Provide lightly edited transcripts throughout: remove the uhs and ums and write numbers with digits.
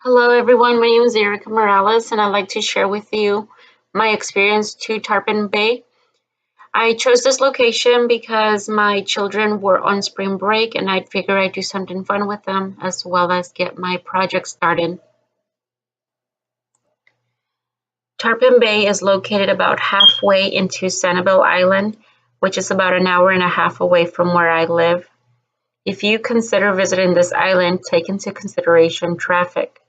Hello everyone, my name is Erica Morales and I'd like to share with you my experience to Tarpon Bay. I chose this location because my children were on spring break and I'd figure I'd do something fun with them as well as get my project started. Tarpon Bay is located about halfway into Sanibel Island, which is about an hour and a half away from where I live. If you consider visiting this island, take into consideration traffic.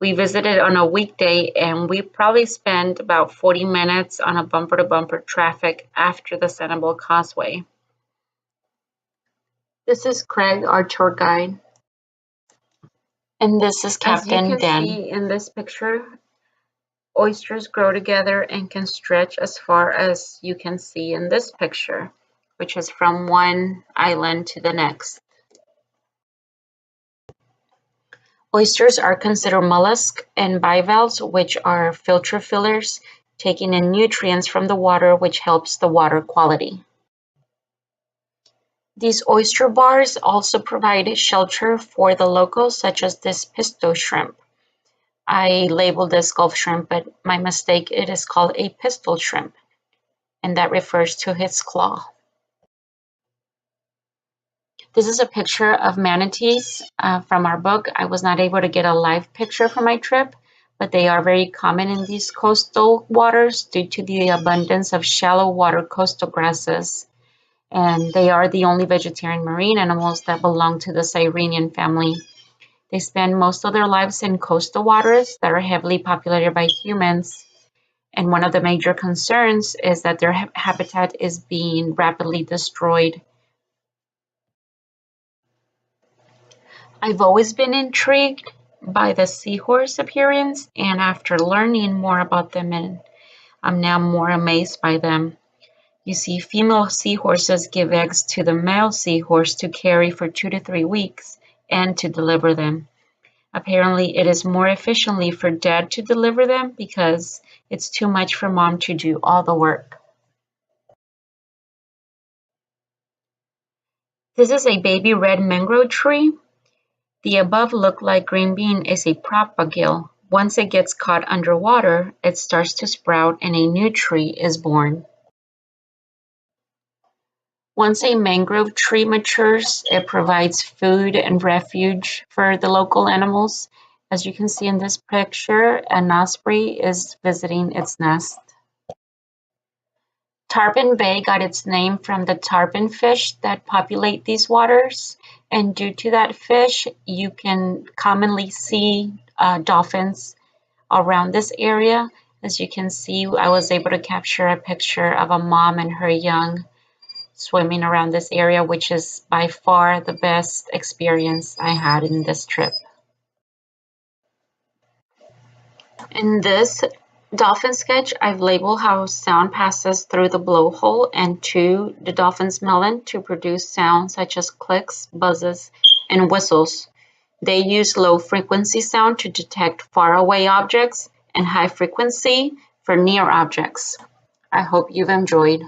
We visited on a weekday and we probably spent about 40 minutes on a bumper-to-bumper traffic after the Sanibel Causeway. This is Craig, our tour guide. And this is Captain Dan. As you can see in this picture, oysters grow together and can stretch as far as you can see in this picture, which is from one island to the next. Oysters are considered mollusks and bivalves, which are filter fillers, taking in nutrients from the water, which helps the water quality. These oyster bars also provide shelter for the locals, such as this pistol shrimp. I labeled this Gulf shrimp, but my mistake, it is called a pistol shrimp, and that refers to its claw. This is a picture of manatees from our book. I was not able to get a live picture for my trip, but they are very common in these coastal waters due to the abundance of shallow water coastal grasses. And they are the only vegetarian marine animals that belong to the Sirenian family. They spend most of their lives in coastal waters that are heavily populated by humans. And one of the major concerns is that their habitat is being rapidly destroyed. I've always been intrigued by the seahorse appearance, and after learning more about them, I'm now more amazed by them. You see, female seahorses give eggs to the male seahorse to carry for 2 to 3 weeks and to deliver them. Apparently, it is more efficiently for dad to deliver them because it's too much for mom to do all the work. This is a baby red mangrove tree. The above look like green bean is a propagule. Once it gets caught underwater, it starts to sprout and a new tree is born. Once a mangrove tree matures, it provides food and refuge for the local animals. As you can see in this picture, an osprey is visiting its nest. Tarpon Bay got its name from the tarpon fish that populate these waters, and due to that fish, you can commonly see dolphins around this area. As you can see, I was able to capture a picture of a mom and her young swimming around this area, which is by far the best experience I had in this trip. In this dolphin sketch, I've labeled how sound passes through the blowhole and to the dolphin's melon to produce sounds such as clicks, buzzes, and whistles. They use low frequency sound to detect faraway objects and high frequency for near objects. I hope you've enjoyed.